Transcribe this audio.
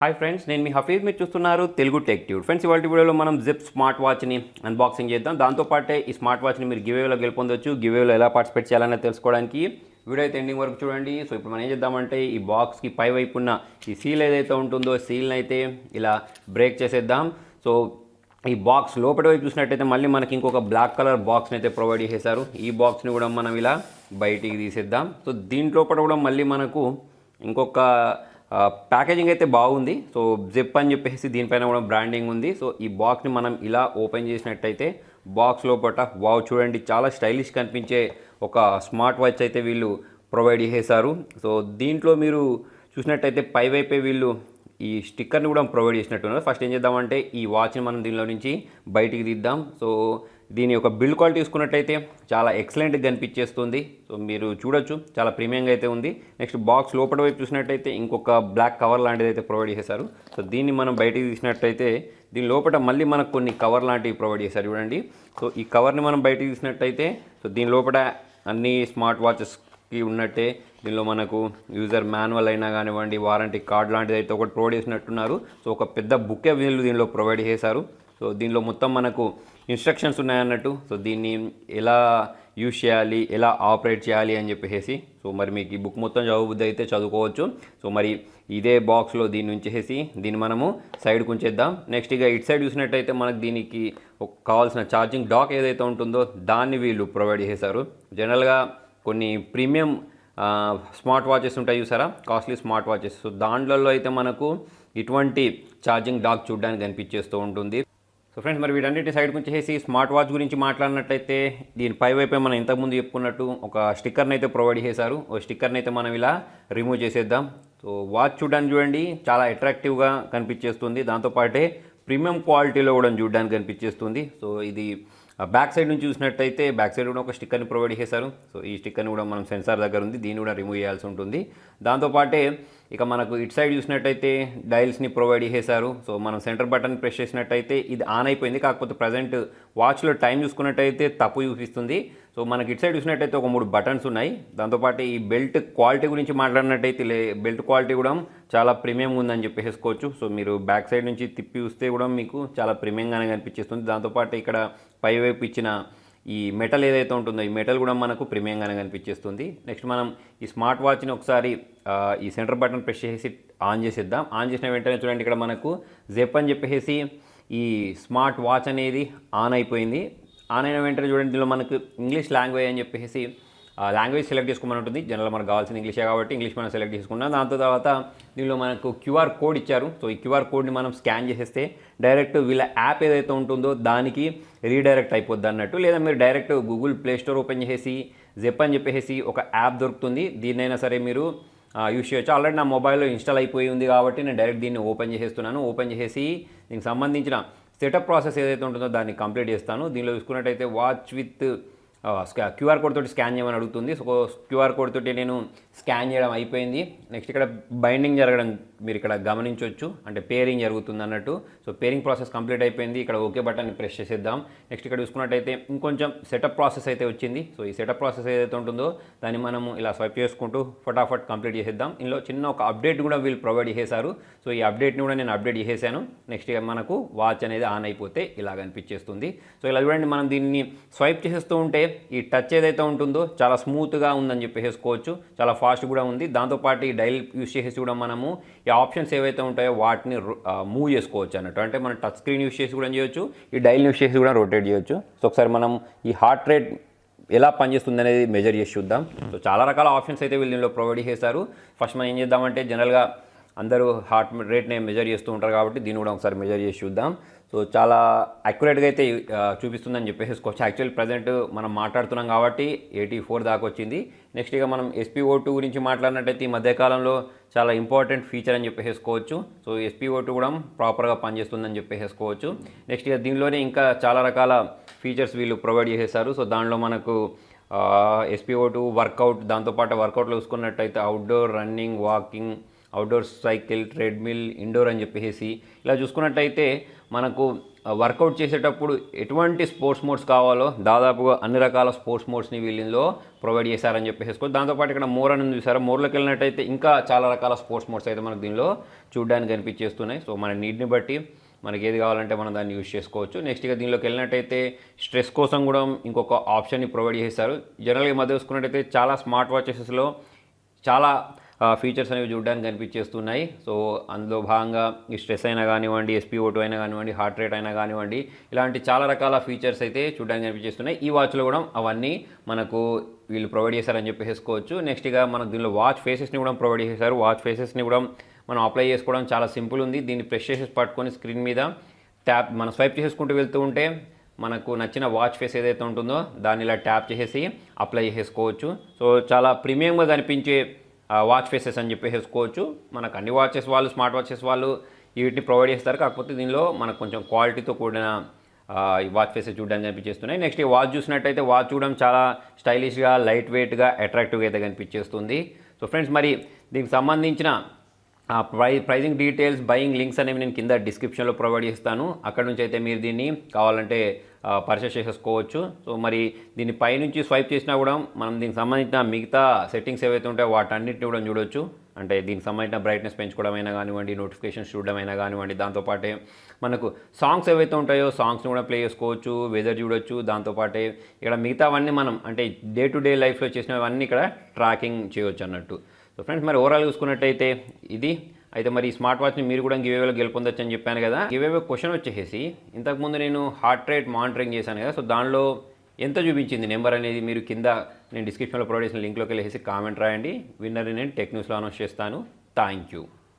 Hi friends, నేను మీ హఫీజ్. మీరు చూస్తున్నారు తెలుగు టెక్ ట్యూబ్. ఫ్రెండ్స్, ఇవాళ వీడియోలో మనం జిప్ స్మార్ట్ వాచ్ని అన్బాక్సింగ్ చేద్దాం. దాంతోపాటే ఈ స్మార్ట్ వాచ్ని మీరు గివేలో గెలుపొందొచ్చు. గివేలో ఎలా పార్టిసిపేట్ చేయాలనేది తెలుసుకోవడానికి వీడియో అయితే ఎండింగ్ వరకు చూడండి. సో ఇప్పుడు మనం ఏం చేద్దామంటే ఈ బాక్స్కి పై వైపు ఉన్న ఈ సీల్ ఏదైతే ఉంటుందో సీల్ని అయితే ఇలా బ్రేక్ చేసేద్దాం. సో ఈ బాక్స్ లోపల వైపు చూసినట్టయితే మళ్ళీ మనకి ఇంకొక బ్లాక్ కలర్ బాక్స్ని అయితే ప్రొవైడ్ చేశారు. ఈ బాక్స్ని కూడా మనం ఇలా బయటికి తీసేద్దాం. సో దీంట్లోపల కూడా మళ్ళీ మనకు ఇంకొక ప్యాకేజింగ్ అయితే బాగుంది. సో జిప్ అని చెప్పేసి దీనిపైన కూడా బ్రాండింగ్ ఉంది. సో ఈ బాక్స్ని మనం ఇలా ఓపెన్ చేసినట్టయితే బాక్స్ లోపల వావ్ చూడండి, చాలా స్టైలిష్ కనిపించే ఒక స్మార్ట్ వాచ్ అయితే వీళ్ళు ప్రొవైడ్ చేశారు. సో దీంట్లో మీరు చూసినట్టయితే పైవైపే వీళ్ళు ఈ స్టిక్కర్ని కూడా ప్రొవైడ్ చేసినట్టున్నారు. ఫస్ట్ ఏం చేద్దామంటే ఈ వాచ్ని మనం దీనిలో నుంచి బయటికి తీద్దాం. సో దీని యొక్క బిల్డ్ క్వాలిటీ చూసుకున్నట్టయితే చాలా ఎక్సలెంట్గా కనిపించేస్తుంది. సో మీరు చూడొచ్చు, చాలా ప్రీమియంగా అయితే ఉంది. నెక్స్ట్ బాక్స్ లోపల వైపు చూసినట్టయితే ఇంకొక బ్లాక్ కవర్ లాంటిది అయితే ప్రొవైడ్ చేశారు. సో దీన్ని మనం బయటికి తీసినట్టయితే దీని లోపల మళ్ళీ మనకు కొన్ని కవర్ లాంటివి ప్రొవైడ్ చేశారు చూడండి. సో ఈ కవర్ని మనం బయటికి తీసినట్టయితే సో దీని లోపల అన్ని స్మార్ట్ వాచెస్కి ఉన్నట్టే దీనిలో మనకు యూజర్ మాన్యువల్ అయినా కానివ్వండి, వారంటీ కార్డ్ లాంటిది అయితే ఒకటి ప్రొవైడ్ చేసినట్టున్నారు. సో ఒక పెద్ద బుక్కే వీళ్ళు దీనిలో ప్రొవైడ్ చేశారు. సో దీనిలో మొత్తం మనకు ఇన్స్ట్రక్షన్స్ ఉన్నాయన్నట్టు. సో దీన్ని ఎలా యూజ్ చేయాలి, ఎలా ఆపరేట్ చేయాలి అని చెప్పేసి సో మరి మీకు ఈ బుక్ మొత్తం చదువుబుద్ధి అయితే చదువుకోవచ్చు. సో మరి ఇదే బాక్స్లో దీన్ని ఉంచేసి దీన్ని మనము సైడ్కి ఉంచేద్దాం. నెక్స్ట్ ఇక ఇటు సైడ్ చూసినట్టయితే మనకు దీనికి కావాల్సిన ఛార్జింగ్ డాక్ ఏదైతే ఉంటుందో దాన్ని వీళ్ళు ప్రొవైడ్ చేశారు. జనరల్గా కొన్ని ప్రీమియం స్మార్ట్ వాచెస్ ఉంటాయి చూసారా, కాస్ట్లీ స్మార్ట్ వాచెస్. సో దాంట్లో అయితే మనకు ఇటువంటి ఛార్జింగ్ డాక్ చూడడానికి కనిపించేస్తూ ఉంటుంది. సో ఫ్రెండ్స్, మరి వీటన్నిటి సైడ్కి వచ్చేసి స్మార్ట్ వాచ్ గురించి మాట్లాడినట్టయితే దీని పై వైపే మనం ఇంతకుముందు చెప్పుకున్నట్టు ఒక స్టిక్కర్ని అయితే ప్రొవైడ్ చేశారు. ఓ స్టిక్కర్ని అయితే మనం ఇలా రిమూవ్ చేసేద్దాం. సో వాచ్ చూడడానికి చూడండి చాలా అట్రాక్టివ్గా కనిపించేస్తుంది. దాంతోపాటే ప్రీమియం క్వాలిటీలో కూడా చూడడానికి కనిపించేస్తుంది. సో ఇది బ్యాక్ సైడ్ నుంచి చూసినట్టయితే బ్యాక్ సైడ్ కూడా ఒక స్టిక్కర్ని ప్రొవైడ్ చేశారు. సో ఈ స్టిక్కర్ని కూడా మనం సెన్సార్ దగ్గర ఉంది, దీన్ని కూడా రిమూవ్ చేయాల్సి ఉంటుంది. దాంతోపాటే ఇక మనకు ఇటు సైడ్ చూసినట్టయితే డైల్స్ని ప్రొవైడ్ చేశారు. సో మనం సెంటర్ బటన్ ప్రెస్ చేసినట్టయితే ఇది ఆన్ అయిపోయింది. కాకపోతే ప్రజెంట్ వాచ్లో టైం చూసుకున్నట్టయితే తప్పు చూపిస్తుంది. సో మనకి ఇటు సైడ్ చూసినట్టయితే ఒక 3 బటన్స్ ఉన్నాయి. దాంతోపాటు ఈ బెల్ట్ క్వాలిటీ గురించి మాట్లాడినట్టయితే బెల్ట్ క్వాలిటీ కూడా చాలా ప్రీమియం ఉందని చెప్పేసుకోవచ్చు. సో మీరు బ్యాక్ సైడ్ నుంచి తిప్పి చూస్తే కూడా మీకు చాలా ప్రీమియంగానే కనిపించేస్తుంది. దాంతోపాటు ఇక్కడ పైవైపు ఇచ్చిన ఈ మెటల్ ఏదైతే ఉంటుందో ఈ మెటల్ కూడా మనకు ప్రీమియంగానే కనిపించేస్తుంది. నెక్స్ట్ మనం ఈ స్మార్ట్ వాచ్ని ఒకసారి ఈ సెంటర్ బటన్ ప్రెస్ చేసి ఆన్ చేసేద్దాం. ఆన్ చేసిన వెంటనే చూడండి ఇక్కడ మనకు జెప్ అని చెప్పేసి ఈ స్మార్ట్ వాచ్ అనేది ఆన్ అయిపోయింది. ఆన్ అయిన వెంటనే చూడండి దీనిలో మనకు ఇంగ్లీష్ లాంగ్వేజ్ అని చెప్పేసి లాంగ్వేజ్ సెలెక్ట్ చేసుకోమని ఉంటుంది. జనరల్ మనకు కావాల్సిన ఇంగ్లీషే కాబట్టి ఇంగ్లీష్ మనం సెలెక్ట్ చేసుకున్నాం. దాంతో తర్వాత దీనిలో మనకు క్యూఆర్ కోడ్ ఇచ్చారు. సో ఈ క్యూఆర్ కోడ్ని మనం స్కాన్ చేసేస్తే డైరెక్ట్ వీళ్ళ యాప్ ఏదైతే ఉంటుందో దానికి రీడైరెక్ట్ అయిపోద్ది అన్నట్టు. లేదా మీరు direct Google play store open చేసి జెప్ అని చెప్పేసి ఒక యాప్ దొరుకుతుంది. దీన్నైనా సరే మీరు యూజ్ చేయొచ్చు. ఆల్రెడీ నా మొబైల్లో ఇన్స్టాల్ అయిపోయి ఉంది కాబట్టి నేను డైరెక్ట్ దీన్ని ఓపెన్ చేసేస్తున్నాను. ఓపెన్ చేసి దీనికి సంబంధించిన సెటప్ ప్రాసెస్ ఏదైతే ఉంటుందో దాన్ని కంప్లీట్ చేస్తాను. దీనిలో చూసుకున్నట్టయితే వాచ్ విత్ క్యూఆర్ కోడ్ తోటి స్కాన్ చేయమని అడుగుతుంది. సో క్యూఆర్ కోడ్ తోటి నేను స్కాన్ చేయడం అయిపోయింది. నెక్స్ట్ ఇక్కడ బైండింగ్ జరగడం మీరు ఇక్కడ గమనించవచ్చు, అంటే పేరింగ్ జరుగుతుంది అన్నట్టు. సో పేరింగ్ ప్రాసెస్ కంప్లీట్ అయిపోయింది. ఇక్కడ ఓకే బటన్ని ప్రెస్ చేసేద్దాం. నెక్స్ట్ ఇక్కడ చూసుకున్నట్టయితే ఇంకొంచెం సెటప్ ప్రాసెస్ అయితే వచ్చింది. సో ఈ సెటప్ ప్రాసెస్ ఏదైతే ఉంటుందో దాన్ని మనము ఇలా స్వైప్ చేసుకుంటూ ఫటాఫట్ కంప్లీట్ చేసేద్దాం. ఇందులో చిన్న ఒక అప్డేట్ కూడా వీళ్ళు ప్రొవైడ్ చేశారు. సో ఈ అప్డేట్ని కూడా నేను అప్డేట్ చేసేసాను. నెక్స్ట్ మనకు వాచ్ అనేది ఆన్ అయిపోతే ఇలా కనిపించేస్తుంది. సో ఇలా చూడండి, మనం దీన్ని స్వైప్ చేసేస్తూ ఉంటే ఈ టచ్ ఏదైతే ఉంటుందో చాలా స్మూత్గా ఉందని చెప్పేసుకోవచ్చు, చాలా ఫాస్ట్ కూడా ఉంది. దాంతోపాటు ఈ డైల్ యూస్ చేసేసి కూడా మనము ఈ ఆప్షన్స్ ఏవైతే ఉంటాయో వాటిని మూవ్ చేసుకోవచ్చు అన్నట్టు. అంటే మనం టచ్ స్క్రీన్ యూస్ చేసి కూడా చేయొచ్చు, ఈ డైల్ యూస్ చేసి కూడా రొటేట్ చేయొచ్చు. సో ఒకసారి మనం ఈ హార్ట్ రేట్ ఎలా పనిచేస్తుంది అనేది మెజర్ చేసి చూద్దాం. సో చాలా రకాల ఆప్షన్స్ అయితే వీళ్ళు దీనిలో ప్రొవైడ్ చేశారు. ఫస్ట్ మనం ఏం చేద్దామంటే జనరల్గా అందరూ హార్ట్ రేట్ని మెజర్ చేస్తూ ఉంటారు కాబట్టి దీన్ని కూడా ఒకసారి మెజర్ చేసి చూద్దాం. సో చాలా అక్యురేట్గా అయితే చూపిస్తుందని చెప్పేసుకోవచ్చు. యాక్చువల్లీ ప్రజెంట్ మనం మాట్లాడుతున్నాం కాబట్టి 84 దాకా వచ్చింది. నెక్స్ట్ ఇక మనం SpO2 గురించి మాట్లాడినట్టయితే ఈ మధ్యకాలంలో చాలా ఇంపార్టెంట్ ఫీచర్ అని చెప్పేసుకోవచ్చు. సో SpO2 కూడా ప్రాపర్గా పనిచేస్తుందని చెప్పేసుకోవచ్చు. నెక్స్ట్ ఇక దీనిలోనే ఇంకా చాలా రకాల ఫీచర్స్ వీళ్ళు ప్రొవైడ్ చేసేసారు. సో దానిలో మనకు SpO2 వర్కౌట్, దాంతోపాటు వర్కౌట్లో చూసుకున్నట్టయితే outdoor running, walking, outdoor cycle, treadmill, indoor అని చెప్పేసి ఇలా చూసుకున్నట్టయితే మనకు వర్కౌట్ చేసేటప్పుడు ఎటువంటి స్పోర్ట్స్ మోడ్స్ కావాలో దాదాపుగా అన్ని రకాల స్పోర్ట్స్ మోడ్స్ని వీళ్ళలో ప్రొవైడ్ చేశారని చెప్పేసుకోవచ్చు. దాంతోపాటు ఇక్కడ మోర్ అని చూసారా, మోర్లోకి వెళ్ళినట్టయితే ఇంకా చాలా రకాల స్పోర్ట్స్ మోడ్స్ అయితే మనకు దీనిలో చూడడానికి కనిపించేస్తున్నాయి. సో మన నీడ్ని బట్టి మనకి ఏది కావాలంటే మనం దాన్ని యూజ్ చేసుకోవచ్చు. నెక్స్ట్ ఇక దీనిలోకి వెళ్ళినట్టయితే స్ట్రెస్ కోసం కూడా ఇంకొక ఆప్షన్ని ప్రొవైడ్ చేశారు. జనరల్గా ఈ మధ్య చూసుకున్నట్టయితే చాలా స్మార్ట్ వాచెసెస్లో చాలా ఫీచర్స్ అనేవి చూడడానికి కనిపించేస్తున్నాయి. సో అందులో భాగంగా ఈ స్ట్రెస్ అయినా కానివ్వండి, SpO2 అయినా కానివ్వండి, హార్ట్ రేట్ అయినా కానివ్వండి, ఇలాంటి చాలా రకాల ఫీచర్స్ అయితే చూడడానికి కనిపించేస్తున్నాయి. ఈ వాచ్లో కూడా అవన్నీ మనకు వీళ్ళు ప్రొవైడ్ చేశారని చెప్పేసుకోవచ్చు. నెక్స్ట్ ఇక మనకు దీనిలో వాచ్ ఫేసెస్ని కూడా ప్రొవైడ్ చేశారు. వాచ్ ఫేసెస్ని కూడా మనం అప్లై చేసుకోవడం చాలా సింపుల్ ఉంది. దీన్ని ప్రెస్ చేసేసి పట్టుకొని స్క్రీన్ మీద ట్యాప్ మనం స్వైప్ చేసుకుంటూ వెళ్తూ ఉంటే మనకు నచ్చిన వాచ్ ఫేస్ ఏదైతే ఉంటుందో దాన్ని ఇలా ట్యాప్ చేసేసి అప్లై చేసుకోవచ్చు. సో చాలా ప్రీమియంగా కనిపించే వాచ్ ఫేసెస్ అని చెప్పేసుకోవచ్చు. మనకు అన్ని వాచెస్ వాళ్ళు, స్మార్ట్ వాచెస్ వాళ్ళు వీటిని ప్రొవైడ్ చేస్తారు. కాకపోతే దీనిలో మనకు కొంచెం క్వాలిటీతో కూడిన ఈ వాచ్ ఫేసెస్ చూడడానికి కనిపించేస్తున్నాయి. నెక్స్ట్ ఈ వాచ్ చూసినట్టయితే వాచ్ చూడడం చాలా స్టైలిష్గా, లైట్ వెయిట్గా, అట్రాక్టివ్గా అయితే కనిపించేస్తుంది. సో ఫ్రెండ్స్, మరి దీనికి సంబంధించిన ప్రైజింగ్ డీటెయిల్స్, బయింగ్ లింక్స్ అనేవి నేను కింద డిస్క్రిప్షన్లో ప్రొవైడ్ చేస్తాను. అక్కడ నుంచి అయితే మీరు దీన్ని కావాలంటే పర్చేస్ చేసేసుకోవచ్చు. సో మరి దీన్ని పైనుంచి స్వైప్ చేసినా కూడా మనం దీనికి సంబంధించిన మిగతా సెట్టింగ్స్ ఏవైతే ఉంటాయో వాటన్నిటిని కూడా చూడొచ్చు. అంటే దీనికి సంబంధించిన బ్రైట్నెస్ పెంచుకోవడం అయినా కానివ్వండి, నోటిఫికేషన్స్ చూడడం అయినా కానివ్వండి, దాంతోపాటే మనకు సాంగ్స్ ఏవైతే ఉంటాయో సాంగ్స్ని కూడా ప్లే చేసుకోవచ్చు, వెదర్ చూడొచ్చు. దాంతోపాటే ఇక్కడ మిగతావన్నీ మనం అంటే డే టు డే లైఫ్లో చేసినవన్నీ ఇక్కడ ట్రాకింగ్ చేయవచ్చు అన్నట్టు. సో ఫ్రెండ్స్, మరి ఓవరాల్ చూసుకున్నట్టయితే ఇది అయితే మరి ఈ స్మార్ట్ వాచ్ని మీరు కూడా గివేవేలో గెలుపొందొచ్చు అని చెప్పాను కదా. గివేవే క్వశ్చన్ వచ్చేసి ఇంతకుముందు నేను హార్ట్ రేట్ మానిటరింగ్ చేశాను కదా. సో దానిలో ఎంత చూపించింది నెంబర్ అనేది మీరు కింద నేను డిస్క్రిప్షన్లో ప్రొవైడ్ చేసిన లింక్లోకి వెళ్ళేసి కామెంట్ రాయండి. విన్నర్ని నేను టెక్ న్యూస్లో అనౌన్స్ చేస్తాను. Thank you.